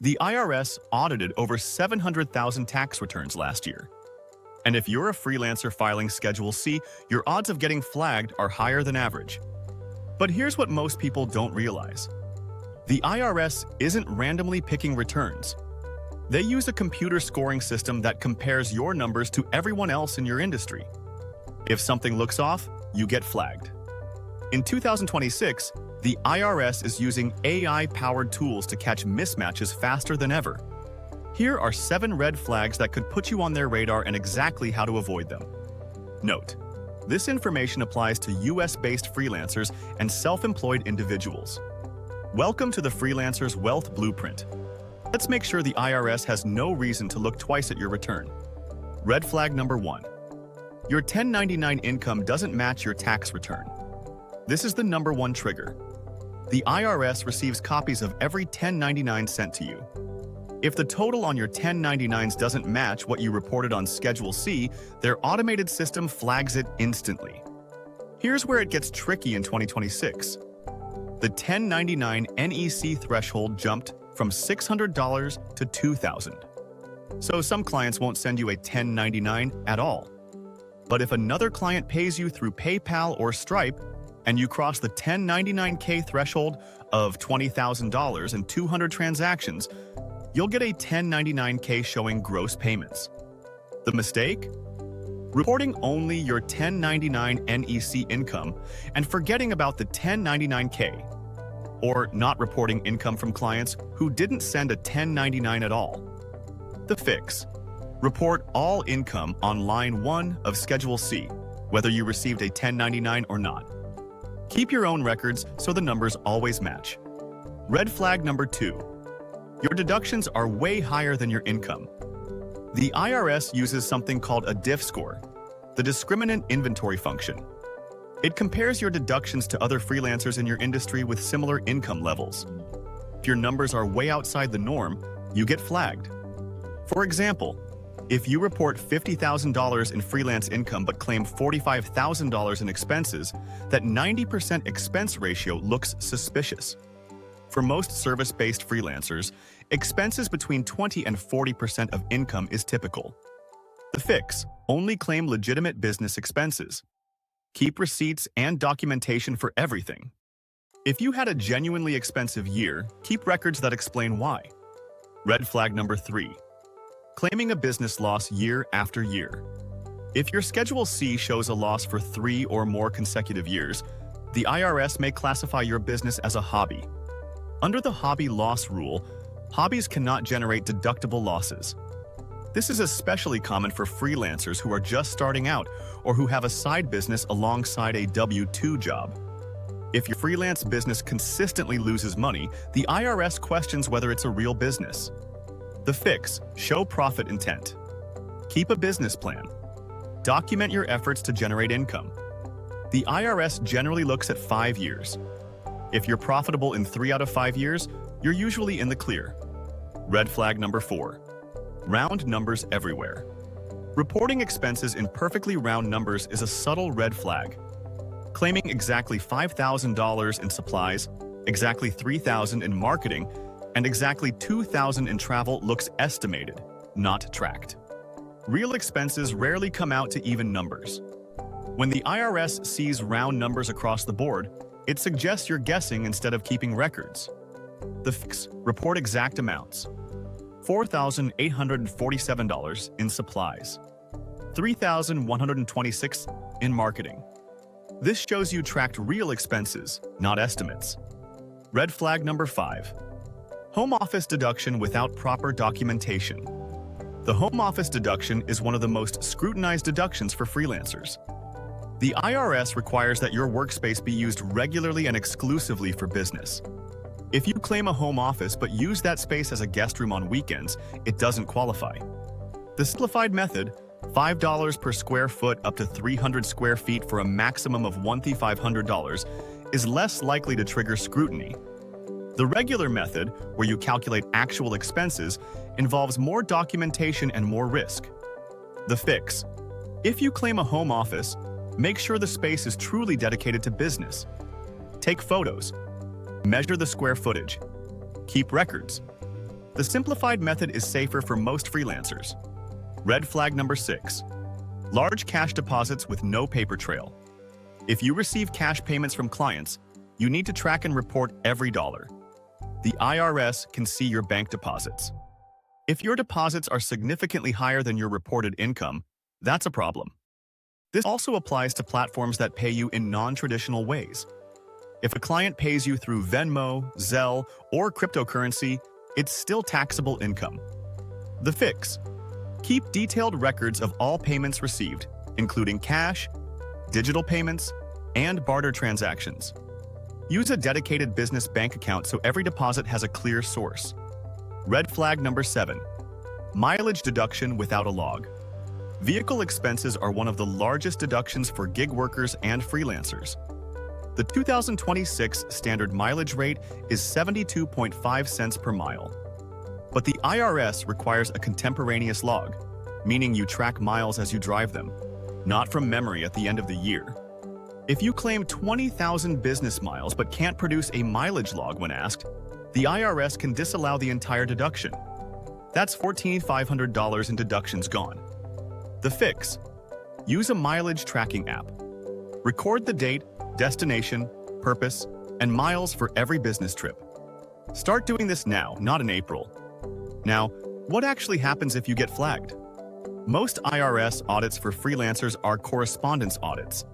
The IRS audited over 700,000 tax returns last year. And if you're a freelancer filing Schedule C, your odds of getting flagged are higher than average. But here's what most people don't realize. The IRS isn't randomly picking returns. They use a computer scoring system that compares your numbers to everyone else in your industry. If something looks off, you get flagged. In 2026, the IRS is using AI-powered tools to catch mismatches faster than ever. Here are 7 red flags that could put you on their radar and exactly how to avoid them. Note: this information applies to US-based freelancers and self-employed individuals. Welcome to the Freelancers Wealth Blueprint. Let's make sure the IRS has no reason to look twice at your return. Red flag number 1. Your 1099 income doesn't match your tax return. This is the number 1 trigger. The IRS receives copies of every 1099 sent to you. If the total on your 1099s doesn't match what you reported on Schedule C, their automated system flags it instantly. Here's where it gets tricky in 2026. The 1099 NEC threshold jumped from $600 to $2,000. So some clients won't send you a 1099 at all. But if another client pays you through PayPal or Stripe, and you cross the 1099K threshold of $20,000 and 200 transactions, you'll get a 1099K showing gross payments. The mistake? Reporting only your 1099 NEC income and forgetting about the 1099K, or not reporting income from clients who didn't send a 1099 at all. The fix: report all income on line 1 of Schedule C, whether you received a 1099 or not. Keep your own records so the numbers always match. Red flag number 2. Your deductions are way higher than your income. The IRS uses something called a DIF score, the discriminant inventory function. It compares your deductions to other freelancers in your industry with similar income levels. If your numbers are way outside the norm, you get flagged. For example, if you report $50,000 in freelance income but claim $45,000 in expenses, that 90% expense ratio looks suspicious. For most service-based freelancers, expenses between 20 and 40% of income is typical. The fix: only claim legitimate business expenses. Keep receipts and documentation for everything. If you had a genuinely expensive year, keep records that explain why. Red flag number 3. Claiming a business loss year after year. If your Schedule C shows a loss for 3 or more consecutive years, the IRS may classify your business as a hobby. Under the hobby loss rule, hobbies cannot generate deductible losses. This is especially common for freelancers who are just starting out or who have a side business alongside a W-2 job. If your freelance business consistently loses money, the IRS questions whether it's a real business. The fix: show profit intent. Keep a business plan. Document your efforts to generate income. The IRS generally looks at 5 years. If you're profitable in 3 out of 5 years, you're usually in the clear. Red flag number 4. Round numbers everywhere. Reporting expenses in perfectly round numbers is a subtle red flag. Claiming exactly $5,000 in supplies, exactly $3,000 in marketing, and exactly $2,000 in travel looks estimated, not tracked. Real expenses rarely come out to even numbers. When the IRS sees round numbers across the board, it suggests you're guessing instead of keeping records. The fix: report exact amounts. $4,847 in supplies. $3,126 in marketing. This shows you tracked real expenses, not estimates. Red flag number 5. Home office deduction without proper documentation. The home office deduction is one of the most scrutinized deductions for freelancers. The IRS requires that your workspace be used regularly and exclusively for business. If you claim a home office but use that space as a guest room on weekends, it doesn't qualify. The simplified method, $5 per square foot up to 300 square feet for a maximum of $1,500, is less likely to trigger scrutiny. The regular method, where you calculate actual expenses, involves more documentation and more risk. The fix: if you claim a home office, make sure the space is truly dedicated to business. Take photos. Measure the square footage. Keep records. The simplified method is safer for most freelancers. Red flag number 6. Large cash deposits with no paper trail. If you receive cash payments from clients, you need to track and report every dollar. The IRS can see your bank deposits. If your deposits are significantly higher than your reported income, that's a problem. This also applies to platforms that pay you in non-traditional ways. If a client pays you through Venmo, Zelle, or cryptocurrency, it's still taxable income. The fix: keep detailed records of all payments received, including cash, digital payments, and barter transactions. Use a dedicated business bank account so every deposit has a clear source. Red flag number 7. Mileage deduction without a log. Vehicle expenses are one of the largest deductions for gig workers and freelancers. The 2026 standard mileage rate is 72.5 cents per mile. But the IRS requires a contemporaneous log, meaning you track miles as you drive them, not from memory at the end of the year. If you claim 20,000 business miles but can't produce a mileage log when asked, the IRS can disallow the entire deduction. That's $14,500 in deductions gone. The fix: use a mileage tracking app. Record the date, destination, purpose, and miles for every business trip. Start doing this now, not in April. Now, what actually happens if you get flagged? Most IRS audits for freelancers are correspondence audits.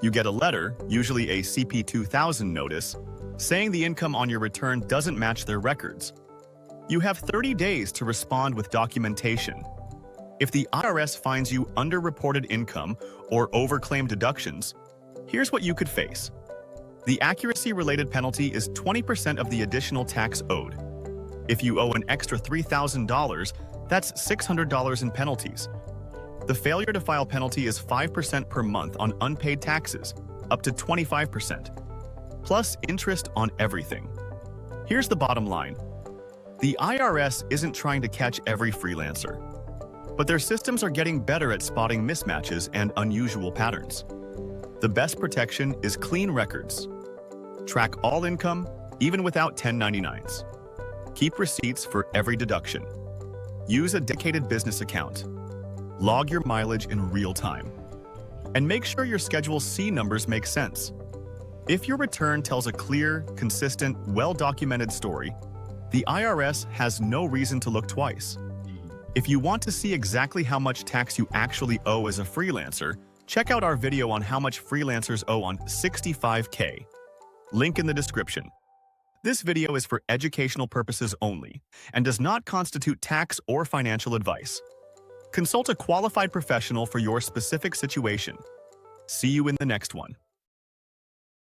You get a letter, usually a CP 2000 notice, saying the income on your return doesn't match their records. You have 30 days to respond with documentation. If the IRS finds you underreported income or overclaimed deductions, here's what you could face. The accuracy-related penalty is 20% of the additional tax owed. If you owe an extra $3,000, that's $600 in penalties. The failure to file penalty is 5% per month on unpaid taxes, up to 25%, plus interest on everything. Here's the bottom line. The IRS isn't trying to catch every freelancer, but their systems are getting better at spotting mismatches and unusual patterns. The best protection is clean records. Track all income, even without 1099s. Keep receipts for every deduction. Use a dedicated business account. Log your mileage in real time. And make sure your Schedule C numbers make sense. If your return tells a clear, consistent, well-documented story, the IRS has no reason to look twice. If you want to see exactly how much tax you actually owe as a freelancer, check out our video on how much freelancers owe on 65K. Link in the description. This video is for educational purposes only and does not constitute tax or financial advice. Consult a qualified professional for your specific situation. See you in the next one.